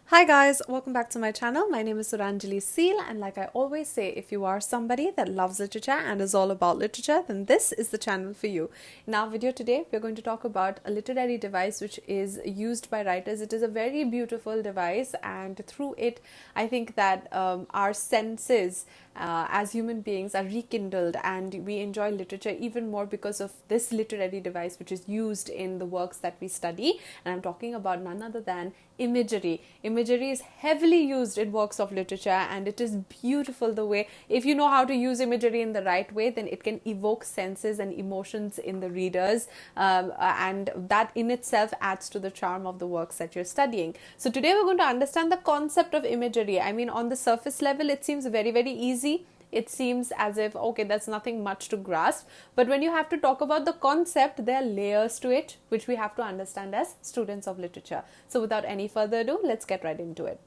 Hi guys, welcome back to my channel. My name is Suranjali Seal, and like I always say, if you are somebody that loves literature and is all about literature, then this is the channel for you. In our video today, we're going to talk about a literary device which is used by writers. It is a very beautiful device, and through it, I think that our senses as human beings are rekindled, and we enjoy literature even more because of this literary device which is used in the works that we study. And I'm talking about none other than imagery. Imagery is heavily used in works of literature, and it is beautiful the way, if you know how to use imagery in the right way, then it can evoke senses and emotions in the readers, and that in itself adds to the charm of the works that you're studying. So today we're going to understand the concept of imagery. I mean, on the surface level, it seems very easy. It seems as if, okay, that's nothing much to grasp. But when you have to talk about the concept, there are layers to it, which we have to understand as students of literature. So without any further ado, let's get right into it.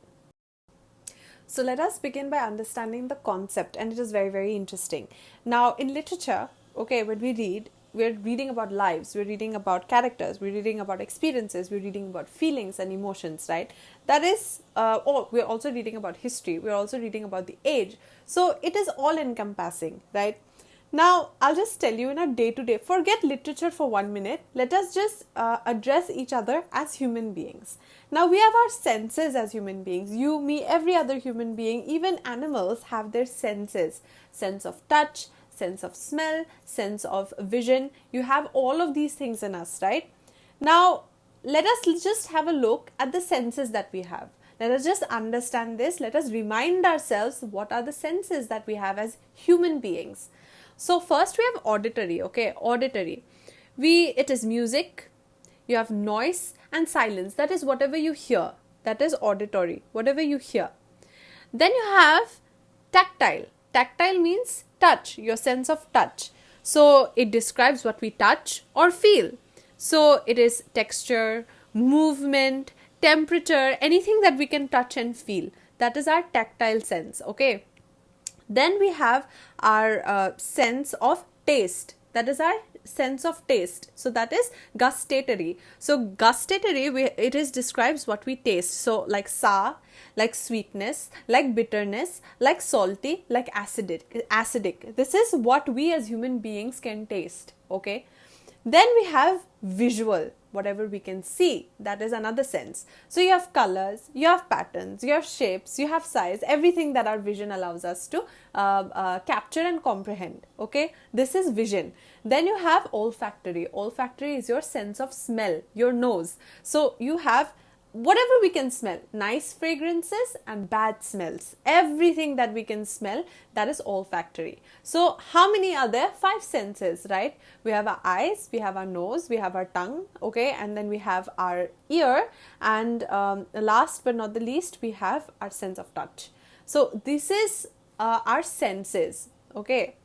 So let us begin by understanding the concept, and it is very interesting. Now, in literature, okay, when we read, we're reading about lives, we're reading about characters, we're reading about experiences, we're reading about feelings and emotions, right? That is, we're also reading about history, we're also reading about the age. So it is all encompassing, right? Now, I'll just tell you in a day-to-day, forget literature for 1 minute. Let us just address each other as human beings. Now, we have our senses as human beings. You, me, every other human being, even animals have their senses. Sense of touch, sense of smell, sense of vision. You have all of these things in us, right? Now, let us just have a look at the senses that we have. Let us just understand this. Let us remind ourselves what are the senses that we have as human beings. So first we have auditory, okay, auditory. It is music, you have noise and silence. That is whatever you hear. That is auditory, whatever you hear. Then you have tactile. Tactile means touch, your sense of touch. So it describes what we touch or feel. So it is texture, movement, temperature, anything that we can touch and feel. That is our tactile sense, okay. Then we have our sense of taste. That is our sense of taste. So that is gustatory. So gustatory, it is describes what we taste. So like sour, like sweetness, like bitterness, like salty, like acidic. This is what we as human beings can taste, okay. Then we have visual, whatever we can see, that is another sense. So you have colors, you have patterns, you have shapes, you have size, everything that our vision allows us to capture and comprehend, okay. This is vision. Then you have olfactory. Olfactory is your sense of smell, your nose. So you have whatever we can smell, nice fragrances and bad smells, everything that we can smell, that is olfactory. So how many are there? 5 senses, right? We have our eyes, we have our nose, we have our tongue, okay, and then we have our ear, and last but not the least, we have our sense of touch. So this is our senses, okay.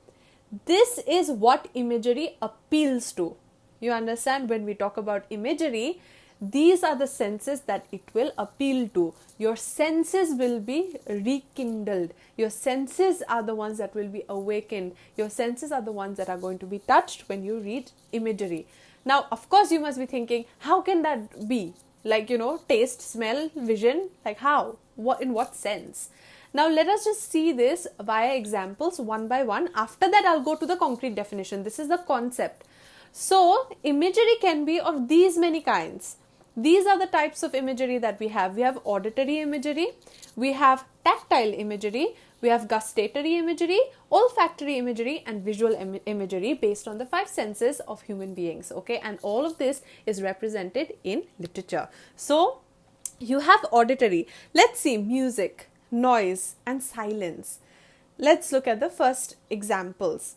This is what imagery appeals to. You understand, when we talk about imagery, these are the senses that it will appeal to. Your senses will be rekindled. Your senses are the ones that will be awakened. Your senses are the ones that are going to be touched when you read imagery. Now, of course, you must be thinking, how can that be? Like, taste, smell, vision, like how? What, in what sense? Now, let us just see this via examples one by one. After that, I'll go to the concrete definition. This is the concept. So, imagery can be of these many kinds. These are the types of imagery that we have. We have auditory imagery, we have tactile imagery, we have gustatory imagery, olfactory imagery, and visual imagery based on the 5 senses of human beings, okay. And all of this is represented in literature. So you have auditory. Let's see music, noise, and silence. Let's look at the first examples.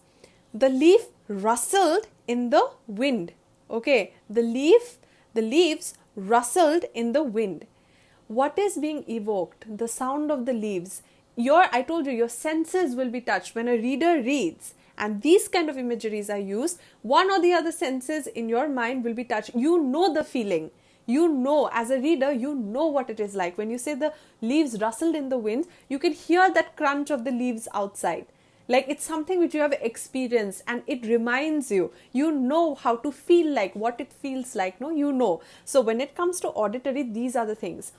The leaf rustled in the wind, okay. The leaves rustled in the wind. What is being evoked? The sound of the leaves. I told you, your senses will be touched when a reader reads, and these kind of imageries are used. One or the other senses in your mind will be touched. You know the feeling. You know, as a reader, you know what it is like. When you say the leaves rustled in the wind, you can hear that crunch of the leaves outside. Like, it's something which you have experienced, and it reminds you, you know how to feel like, what it feels like, no, you know. So when it comes to auditory, these are the things.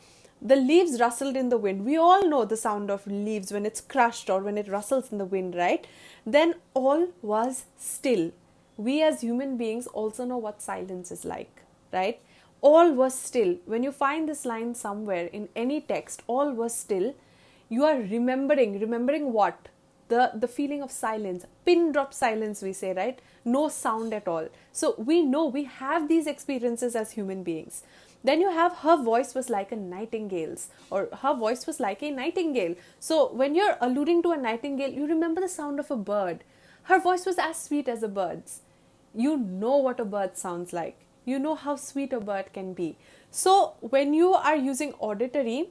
The leaves rustled in the wind. We all know the sound of leaves when it's crushed or when it rustles in the wind, right? Then all was still. We as human beings also know what silence is like, right? All was still. When you find this line somewhere in any text, all was still, you are remembering what? The feeling of silence, pin drop silence, we say, right? No sound at all. So we know, we have these experiences as human beings. Then you have, her voice was like a nightingale's, or her voice was like a nightingale. So when you're alluding to a nightingale, you remember the sound of a bird. Her voice was as sweet as a bird's. You know what a bird sounds like. You know how sweet a bird can be. So when you are using auditory,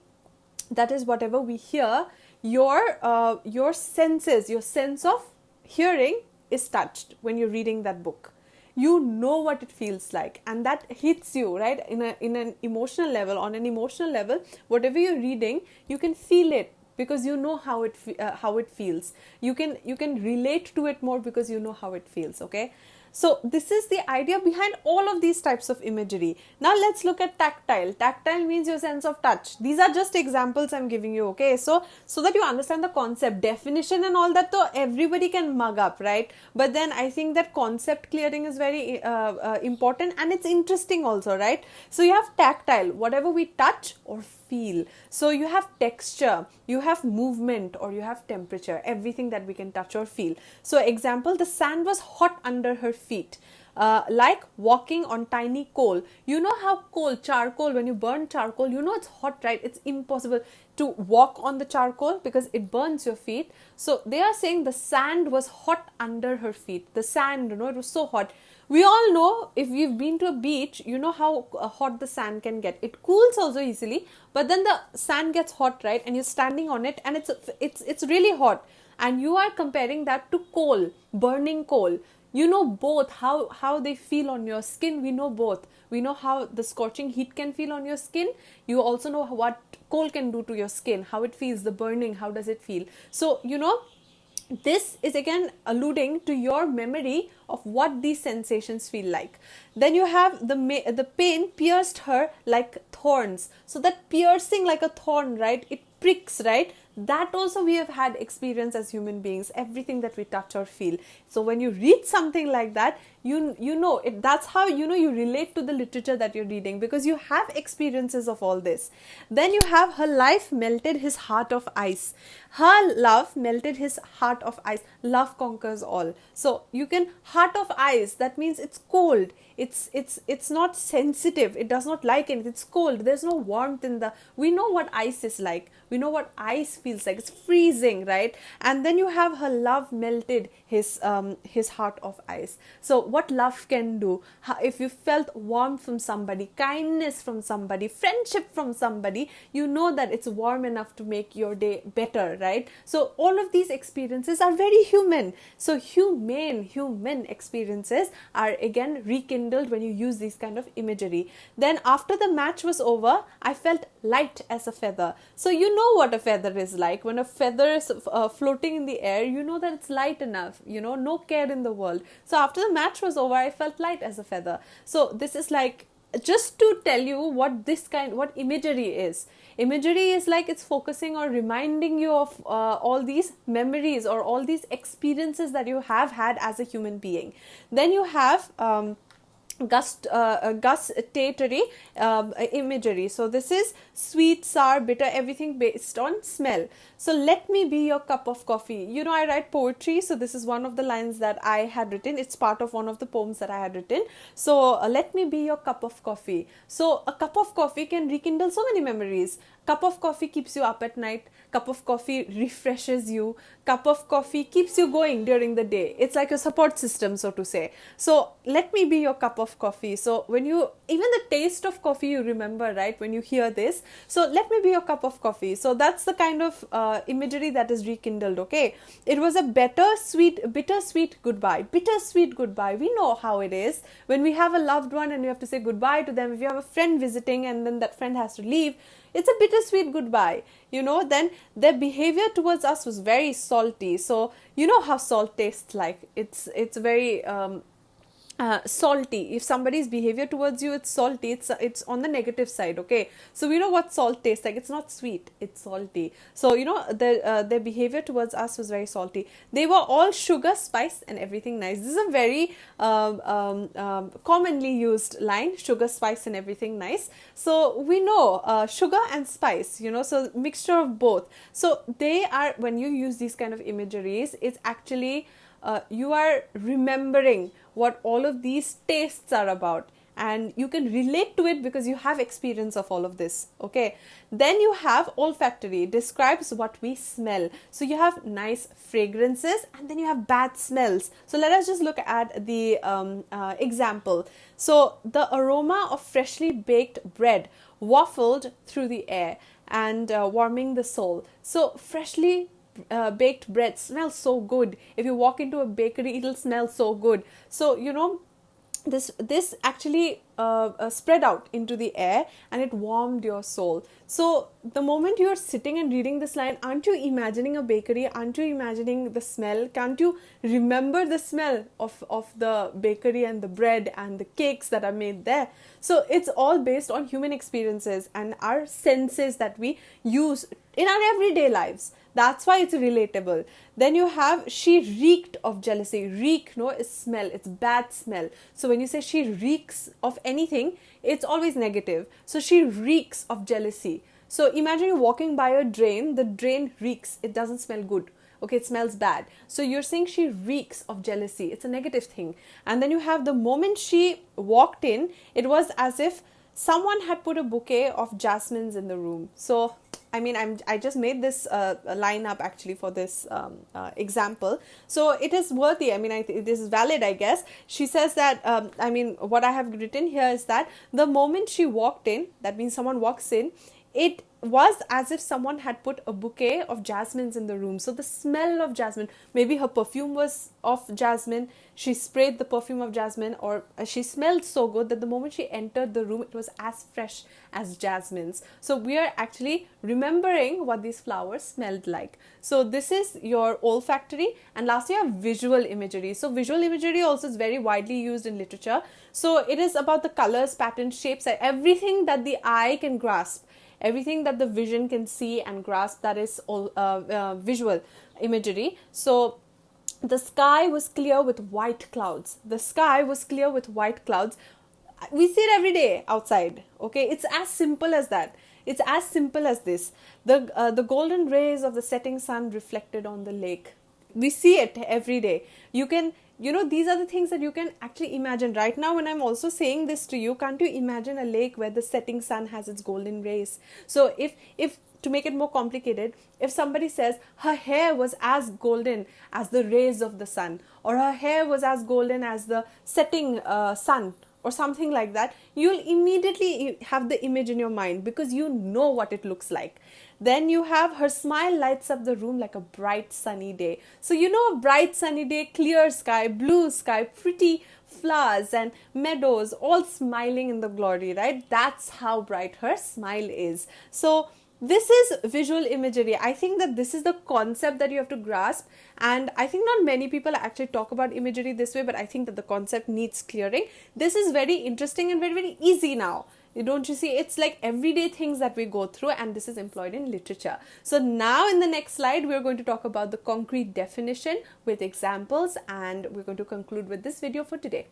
that is whatever we hear, your senses, your sense of hearing is touched when you're reading that book. You know what it feels like, and that hits you, right? In an emotional level, on an emotional level, whatever you're reading, you can feel it because you know how it feels. You can relate to it more because you know how it feels. Okay. So this is the idea behind all of these types of imagery. Now let's look at tactile. Tactile means your sense of touch. These are just examples I'm giving you, okay? So that you understand the concept, definition and all that, so everybody can mug up, right? But then I think that concept clearing is very important, and it's interesting also, right? So you have tactile, whatever we touch or feel. So you have texture, you have movement, or you have temperature, everything that we can touch or feel. So example, the sand was hot under her feet. Like walking on tiny coal. You know how charcoal, when you burn charcoal, you know it's hot, right? It's impossible to walk on the charcoal because it burns your feet. So they are saying the sand was hot under her feet. The sand, it was so hot. We all know, if we've been to a beach, you know how hot the sand can get. It cools also easily, but then the sand gets hot, right? And you're standing on it and it's really hot. And you are comparing that to coal, burning coal. You know both how they feel on your skin. We know both. We know how the scorching heat can feel on your skin. You also know what coal can do to your skin, how it feels, the burning, how does it feel. So, this is again alluding to your memory of what these sensations feel like. Then you have the pain pierced her like thorns. So that piercing like a thorn, right? It pricks, right? That also we have had experience as human beings, everything that we touch or feel. So when you read something like that, you know it, that's how you relate to the literature that you're reading, because you have experiences of all this. Then you have, her life melted his heart of ice. Her love melted his heart of ice. Love conquers all. So you can, heart of ice, that means it's cold. It's not sensitive. It does not like it. It's cold. There's no warmth in the. We know what ice is like. We know what ice feels like. It's freezing, right? And then you have, her love melted his heart of ice. So what love can do? If you felt warmth from somebody, kindness from somebody, friendship from somebody, you know that it's warm enough to make your day better, right? So all of these experiences are very human. So human experiences are again rekindled when you use these kind of imagery. Then after the match was over, I felt light as a feather. So you know what a feather is like. When a feather is floating in the air, you know that it's light enough, no care in the world. So after the match was over, I felt light as a feather. So this is like, just to tell you what imagery is. Imagery is like, it's focusing or reminding you of all these memories or all these experiences that you have had as a human being. Then you have gustatory imagery. So this is sweet, sour, bitter, everything based on smell. So let me be your cup of coffee. I write poetry, so this is one of the lines that I had written. It's part of one of the poems that I had written. So let me be your cup of coffee. So a cup of coffee can rekindle so many memories. Cup of coffee keeps you up at night. Cup of coffee refreshes you. Cup of coffee keeps you going during the day. It's like a support system, so to say. So let me be your cup of coffee. So when even the taste of coffee you remember, right, when you hear this. So let me be your cup of coffee. So that's the kind of imagery that is rekindled, okay? It was a bittersweet goodbye. Bittersweet goodbye. We know how it is. When we have a loved one and you have to say goodbye to them, if you have a friend visiting and then that friend has to leave, it's a bittersweet goodbye, then their behavior towards us was very salty. So you know how salt tastes like. It's very salty. If somebody's behavior towards you, it's salty, it's on the negative side. Okay, so we know what salt tastes like. It's not sweet, it's salty. So their behavior towards us was very salty. They were all sugar, spice, and everything nice. This is a very commonly used line: sugar, spice, and everything nice. So we know sugar and spice, so mixture of both. So they are, when you use these kind of imageries, it's actually you are remembering what all of these tastes are about, and you can relate to it because you have experience of all of this. Okay, then you have olfactory, describes what we smell. So you have nice fragrances and then you have bad smells. So let us just look at the example. So the aroma of freshly baked bread waffled through the air and warming the soul. So freshly baked bread smells so good. If you walk into a bakery, it'll smell so good. So this actually spread out into the air and it warmed your soul. So the moment you're sitting and reading this line, aren't you imagining a bakery? Aren't you imagining the smell? Can't you remember the smell of the bakery and the bread and the cakes that are made there? So it's all based on human experiences and our senses that we use in our everyday lives. That's why it's relatable. Then you have, she reeked of jealousy. Reek, no, is smell. It's bad smell. So when you say she reeks of anything, it's always negative. So she reeks of jealousy. So imagine you're walking by a drain. The drain reeks. It doesn't smell good. Okay, it smells bad. So you're saying she reeks of jealousy. It's a negative thing. And then you have, the moment she walked in, it was as if someone had put a bouquet of jasmines in the room. So I mean, I just made this line up actually for this example. So it is worthy. I mean, this is valid, I guess. She says that, I mean, what I have written here is that the moment she walked in, that means someone walks in, it was as if someone had put a bouquet of jasmines in the room. So the smell of jasmine, maybe her perfume was of jasmine, she sprayed the perfume of jasmine, or she smelled so good that the moment she entered the room, it was as fresh as jasmines. So we are actually remembering what these flowers smelled like. So this is your olfactory. And lastly, you have visual imagery. So visual imagery also is very widely used in literature. So it is about the colors, patterns, shapes, everything that the eye can grasp. Everything that the vision can see and grasp, that is all visual imagery. So the sky was clear with white clouds. The sky was clear with white clouds. We see it every day outside. Okay, it's as simple as that. It's as simple as this. The golden rays of the setting sun reflected on the lake. We see it every day. You can, these are the things that you can actually imagine. Right now, when I'm also saying this to you, can't you imagine a lake where the setting sun has its golden rays? So if to make it more complicated, if somebody says her hair was as golden as the rays of the sun, or her hair was as golden as the setting sun, or something like that, you'll immediately have the image in your mind because you know what it looks like. Then you have, her smile lights up the room like a bright sunny day. So a bright sunny day, clear sky, blue sky, pretty flowers and meadows, all smiling in the glory, right? That's how bright her smile is. So this is visual imagery. I think that this is the concept that you have to grasp, and I think not many people actually talk about imagery this way, but I think that the concept needs clearing. This is very interesting and very, very easy now. Don't you see? It's like everyday things that we go through, and this is employed in literature. So now in the next slide, we're going to talk about the concrete definition with examples, and we're going to conclude with this video for today.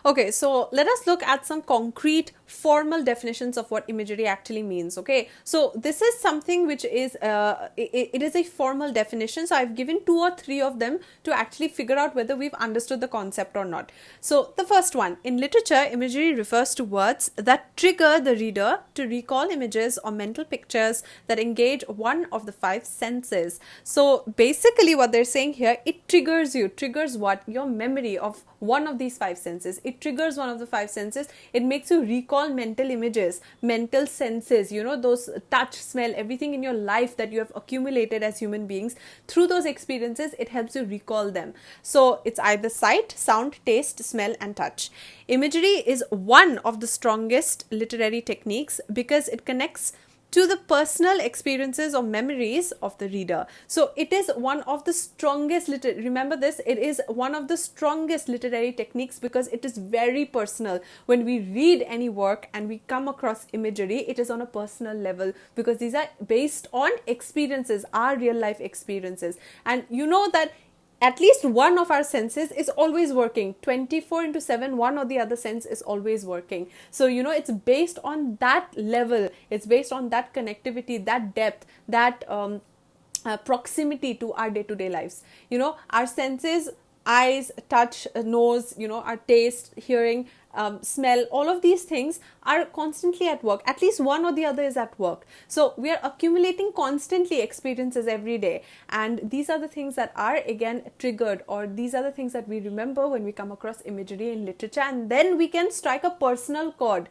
Okay, so let us look at some concrete formal definitions of what imagery actually means. Okay, so this is something which is it is a formal definition. So I've given 2 or 3 of them to actually figure out whether we've understood the concept or not. So the first one, in literature, imagery refers to words that trigger the reader to recall images or mental pictures that engage one of the 5 senses. So basically what they're saying here, it triggers you. Triggers what? Your memory of one of these 5 senses. It triggers one of the 5 senses. It makes you recall mental images, mental senses, those touch, smell, everything in your life that you have accumulated as human beings. Through those experiences, it helps you recall them. So it's either sight, sound, taste, smell, and touch. Imagery is one of the strongest literary techniques because it connects to the personal experiences or memories of the reader. So it is one of the strongest, remember this, it is one of the strongest literary techniques because it is very personal. When we read any work and we come across imagery, it is on a personal level because these are based on experiences, our real life experiences. And you know that at least one of our senses is always working 24/7. One or the other sense is always working. So you know, it's based on that level, it's based on that connectivity, that depth, that proximity to our day-to-day lives. You know, our senses, eyes, touch, nose, you know, our taste, hearing, smell, all of these things are constantly at work. At least one or the other is at work. So we are accumulating constantly experiences every day, and these are the things that are again triggered, or these are the things that we remember when we come across imagery in literature, and then we can strike a personal chord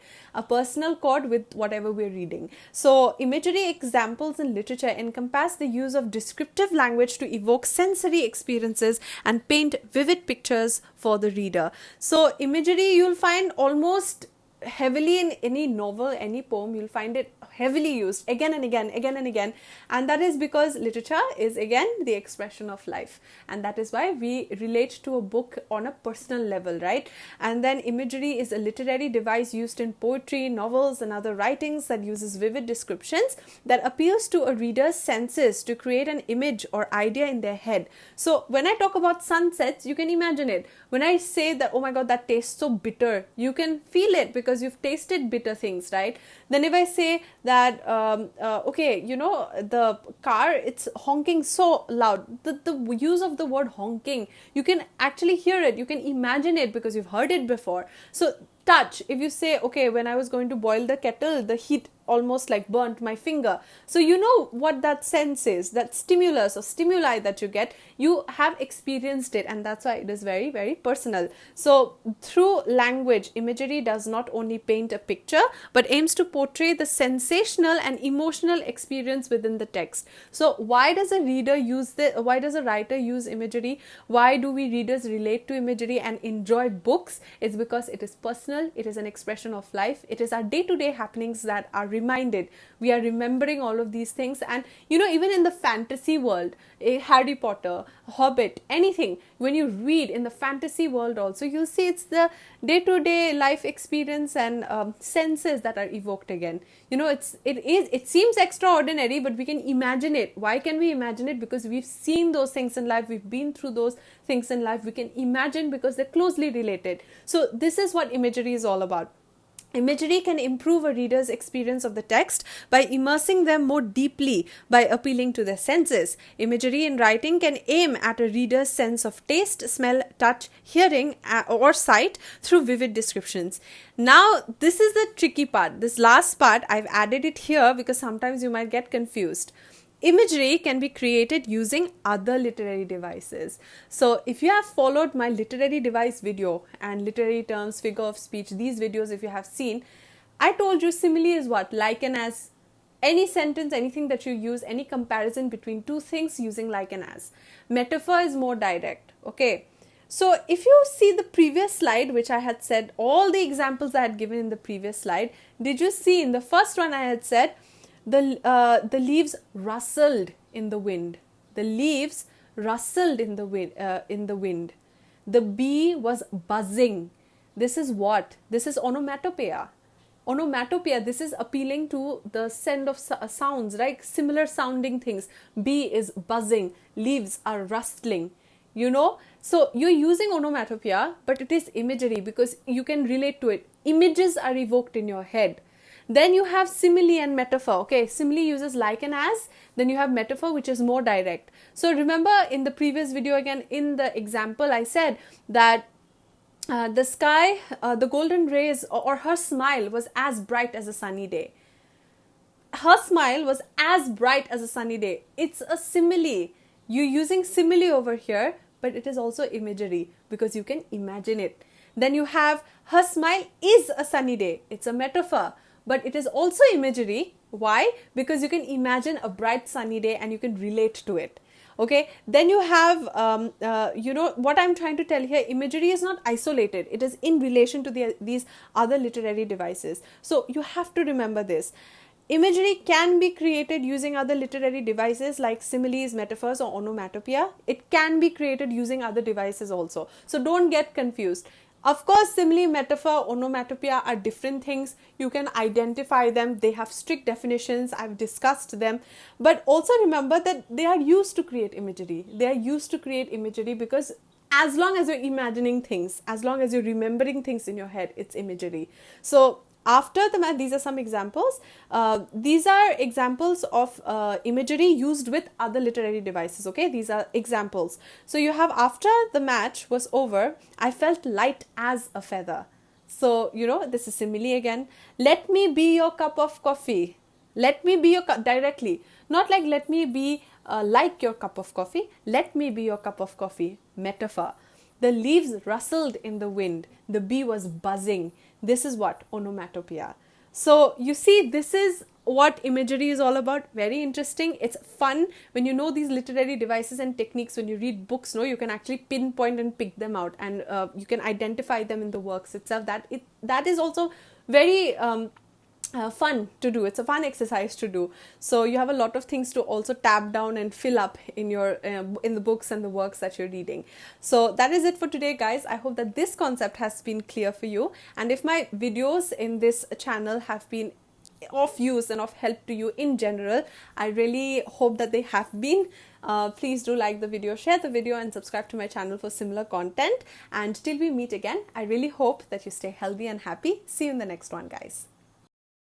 with whatever we're reading. So imagery examples in literature encompass the use of descriptive language to evoke sensory experiences and paint vivid pictures for the reader. So imagery you'll find almost heavily in any novel, any poem, you'll find it heavily used again and again, and that is because literature is again the expression of life, and that is why we relate to a book on a personal level, right? And then imagery is a literary device used in poetry, novels, and other writings that uses vivid descriptions that appeals to a reader's senses to create an image or idea in their head. So when I talk about sunsets, you can imagine it. When I say that, oh my god, that tastes so bitter, you can feel it because you've tasted bitter things, right? Then if I say that okay, you know, the car, it's honking so loud, the use of the word honking, you can actually hear it, you can imagine it because you've heard it before. So touch, if you say, okay, when I was going to boil the kettle, the heat almost like burnt my finger. So you know what that sense is, that stimulus or stimuli that you get, you have experienced it, and that's why it is very, very personal. So through language, imagery does not only paint a picture but aims to portray the sensational and emotional experience within the text. So why does a writer use imagery? Why do we readers relate to imagery and enjoy books? It's because it is personal, it is an expression of life, it is our day-to-day happenings that are reminded. We are remembering all of these things. And you know, even in the fantasy world, Harry Potter, Hobbit, anything, when you read in the fantasy world also, you'll see it's the day-to-day life experience and senses that are evoked again. You know, it seems extraordinary, but we can imagine it. Why can we imagine it? Because we've seen those things in life, we've been through those things in life. We can imagine because they're closely related. So this is what imagery is all about. Imagery can improve a reader's experience of the text by immersing them more deeply by appealing to their senses. Imagery in writing can aim at a reader's sense of taste, smell, touch, hearing, or sight through vivid descriptions. Now, this is the tricky part. This last part, I've added it here because sometimes you might get confused. Imagery can be created using other literary devices. So if you have followed my literary device video and literary terms, figure of speech, these videos if you have seen, I told you simile is what? Like and as. Any sentence, anything that you use, any comparison between two things using like and as. Metaphor is more direct, okay? So if you see the previous slide, which I had said, all the examples I had given in the previous slide, did you see in the first one I had said, the leaves rustled in the wind. The leaves rustled in the wind. The bee was buzzing. This is what? This is onomatopoeia. Onomatopoeia, this is appealing to the send of sounds, right? Similar sounding things. Bee is buzzing. Leaves are rustling. You know? So you're using onomatopoeia, but it is imagery because you can relate to it. Images are evoked in your head. Then you have simile and metaphor. Okay, simile uses like and as. Then you have metaphor, which is more direct. So remember in the previous video, again, in the example, I said that the sky, the golden rays or her smile was as bright as a sunny day. Her smile was as bright as a sunny day. It's a simile. You're using simile over here, but it is also imagery because you can imagine it. Then you have her smile is a sunny day. It's a metaphor. But it is also imagery. Why? Because you can imagine a bright sunny day and you can relate to it. Okay. Then you have, you know, what I'm trying to tell here, imagery is not isolated. It is in relation to these other literary devices. So you have to remember this. Imagery can be created using other literary devices like similes, metaphors, or onomatopoeia. It can be created using other devices also. So don't get confused. Of course, simile, metaphor, onomatopoeia are different things. You can identify them. They have strict definitions. I've discussed them. But also remember that they are used to create imagery. They are used to create imagery because as long as you're imagining things, as long as you're remembering things in your head, it's imagery. So after the match, these are some examples. These are examples of imagery used with other literary devices. Okay, these are examples. So you have, after the match was over, I felt light as a feather. So, you know, this is simile again. Let me be your cup of coffee. Let me be your cup, directly. Not like let me be like your cup of coffee. Let me be your cup of coffee. Metaphor. The leaves rustled in the wind. The bee was buzzing. This is what? Onomatopoeia. So you see, this is what imagery is all about. Very interesting. It's fun when you know these literary devices and techniques. When you read books, no, you can actually pinpoint and pick them out, and you can identify them in the works itself. That is also very fun to do. It's a fun exercise to do. So you have a lot of things to also tab down and fill up in your in the books and the works that you're reading. So that is it for today, guys. I hope that this concept has been clear for you, and if my videos in this channel have been of use and of help to you in general, I really hope that they have been. Please do like the video, share the video, and subscribe to my channel for similar content. And till we meet again, I really hope that you stay healthy and happy. See you in the next one, guys.